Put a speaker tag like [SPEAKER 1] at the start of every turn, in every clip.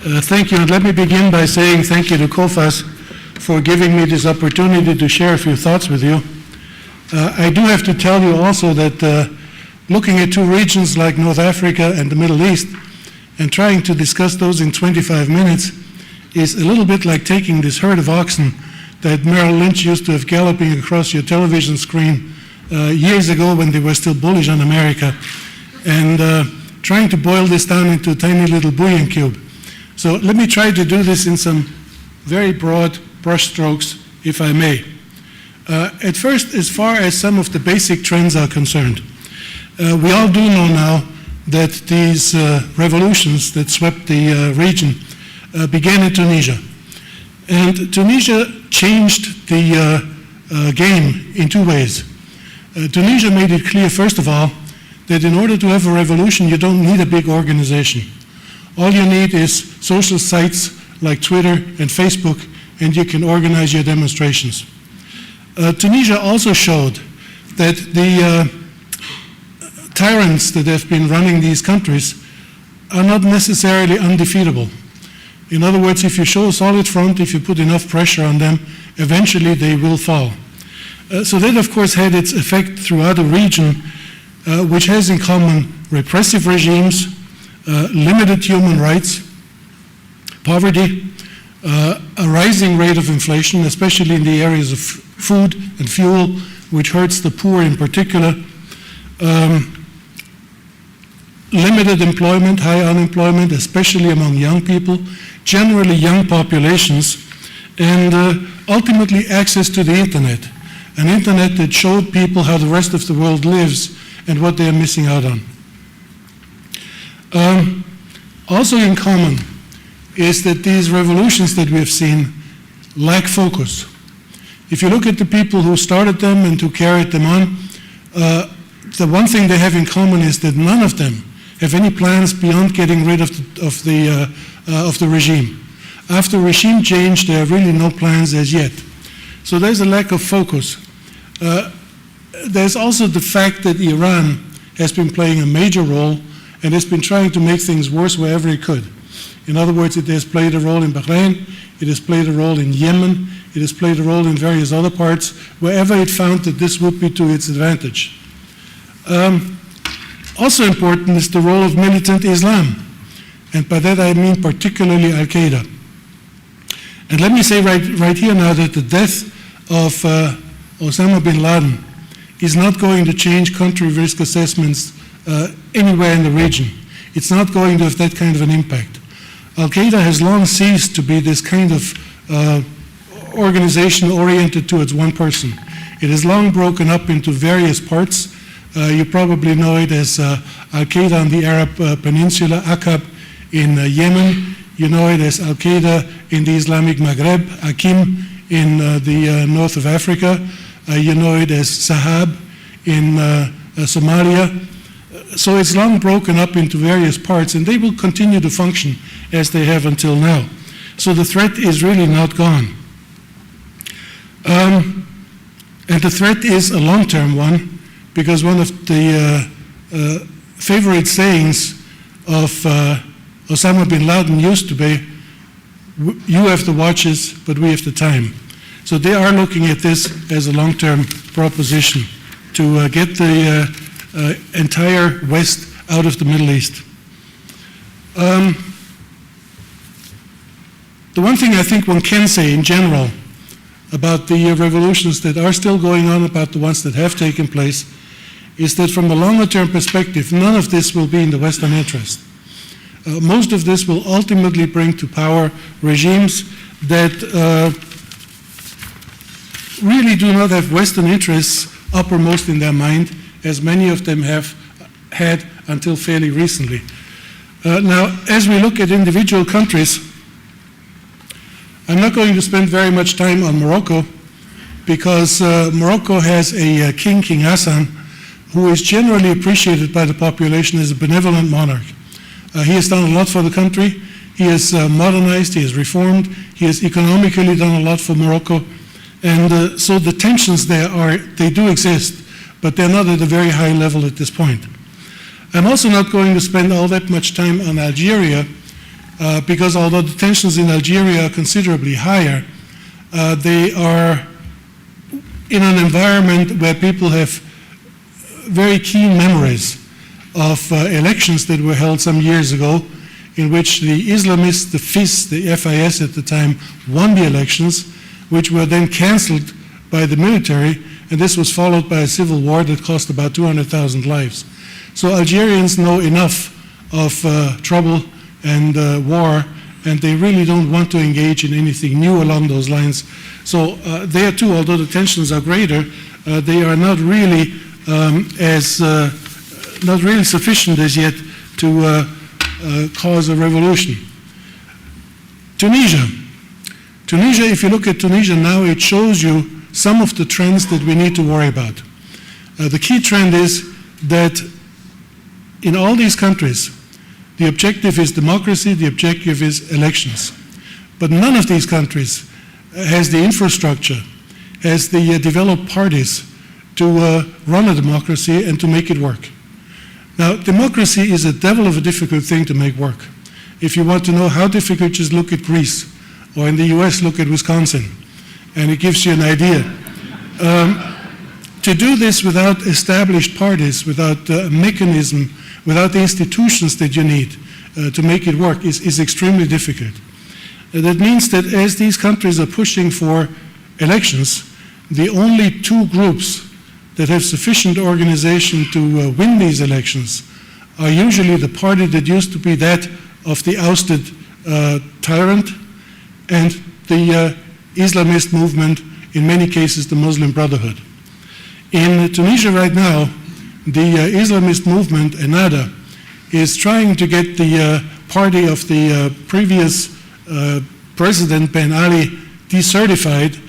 [SPEAKER 1] Thank you, and let me begin by saying thank you to Coface for giving me this opportunity to share a few thoughts with you. I do have to tell you also that looking at two regions like North Africa and the Middle East and trying to discuss those in 25 minutes is a little bit like taking this herd of oxen that Merrill Lynch used to have galloping across your television screen years ago when they were still bullish on America, and trying to boil this down into a tiny little bouillon cube. So let me try to do this in some very broad brushstrokes, if I may. At first, as far as some of the basic trends are concerned, we all do know now that these revolutions that swept the region began in Tunisia. And Tunisia changed the game in two ways. Tunisia made it clear, first of all, that in order to have a revolution, you don't need a big organization. All you need is social sites like Twitter and Facebook, and you can organize your demonstrations. Tunisia also showed that the tyrants that have been running these countries are not necessarily undefeatable. In other words, if you show a solid front, if you put enough pressure on them, eventually they will fall. So that, of course, had its effect throughout the region, which has in common repressive regimes, limited human rights, poverty, a rising rate of inflation, especially in the areas of food and fuel, which hurts the poor in particular, limited employment, high unemployment, especially among young people, generally young populations, and ultimately access to the internet, an internet that showed people how the rest of the world lives and what they are missing out on. Also in common is that these revolutions that we have seen lack focus. If you look at the people who started them and who carried them on, the one thing they have in common is that none of them have any plans beyond getting rid of the regime. After regime change, there are really no plans as yet. So there's a lack of focus. There's also the fact that Iran has been playing a major role and has been trying to make things worse wherever it could. In other words, it has played a role in Bahrain, it has played a role in Yemen, it has played a role in various other parts, wherever it found that this would be to its advantage. Also important is the role of militant Islam, and by that I mean particularly Al-Qaeda. And let me say right here now that the death of Osama bin Laden is not going to change country risk assessments anywhere in the region. It's not going to have that kind of an impact. Al-Qaeda has long ceased to be this kind of organization oriented towards one person. It has long broken up into various parts. You probably know it as Al-Qaeda on the Arab Peninsula, Aqab in Yemen. You know it as Al-Qaeda in the Islamic Maghreb, Akim in the north of Africa. You know it as Sahab in Somalia. So it's long broken up into various parts, and they will continue to function as they have until now. So the threat is really not gone. And the threat is a long-term one, because one of the favorite sayings of Osama bin Laden used to be, you have the watches, but we have the time. So they are looking at this as a long-term proposition to get the entire West out of the Middle East. The one thing I think one can say in general about the revolutions that are still going on, about the ones that have taken place, is that from a longer-term perspective, none of this will be in the Western interest. Most of this will ultimately bring to power regimes that really do not have Western interests uppermost in their mind, as many of them have had until fairly recently. Now, as we look at individual countries, I'm not going to spend very much time on Morocco, because Morocco has a king, King Hassan, who is generally appreciated by the population as a benevolent monarch. He has done a lot for the country. He has modernized, he has reformed, he has economically done a lot for Morocco. And so the tensions they do exist, but they're not at a very high level at this point. I'm also not going to spend all that much time on Algeria, because although the tensions in Algeria are considerably higher, they are in an environment where people have very keen memories of elections that were held some years ago, in which the Islamists, the FIS at the time, won the elections, which were then cancelled by the military, and this was followed by a civil war that cost about 200,000 lives. So Algerians know enough of trouble and war, and they really don't want to engage in anything new along those lines. So there too, although the tensions are greater, they are not really not really sufficient as yet to cause a revolution. Tunisia. Tunisia, if you look at Tunisia now, it shows you some of the trends that we need to worry about. The key trend is that in all these countries, the objective is democracy, the objective is elections. But none of these countries has the infrastructure, has the developed parties to run a democracy and to make it work. Now, democracy is a devil of a difficult thing to make work. If you want to know how difficult, just look at Greece, or in the US, look at Wisconsin, and it gives you an idea. To do this without established parties, without a mechanism, without the institutions that you need to make it work is extremely difficult. That means that as these countries are pushing for elections, the only two groups that have sufficient organization to win these elections are usually the party that used to be that of the ousted tyrant and the Islamist movement, in many cases the Muslim Brotherhood. In Tunisia right now, the Islamist movement, Ennahda, is trying to get the party of the previous President Ben Ali decertified,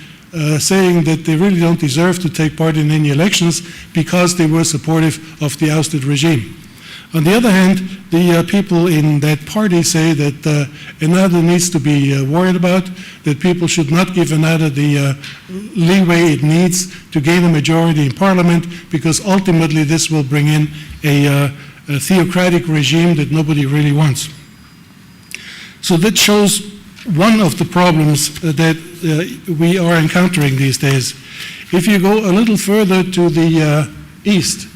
[SPEAKER 1] saying that they really don't deserve to take part in any elections because they were supportive of the ousted regime. On the other hand, the people in that party say that Ennahda needs to be worried about, that people should not give Ennahda the leeway it needs to gain a majority in parliament, because ultimately this will bring in a theocratic regime that nobody really wants. So that shows one of the problems that we are encountering these days. If you go a little further to the east,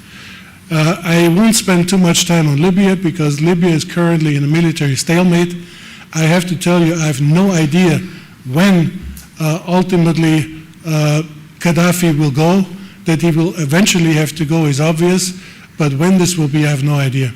[SPEAKER 1] I won't spend too much time on Libya because Libya is currently in a military stalemate. I have to tell you, I have no idea when ultimately Gaddafi will go. That he will eventually have to go is obvious, but when this will be, I have no idea.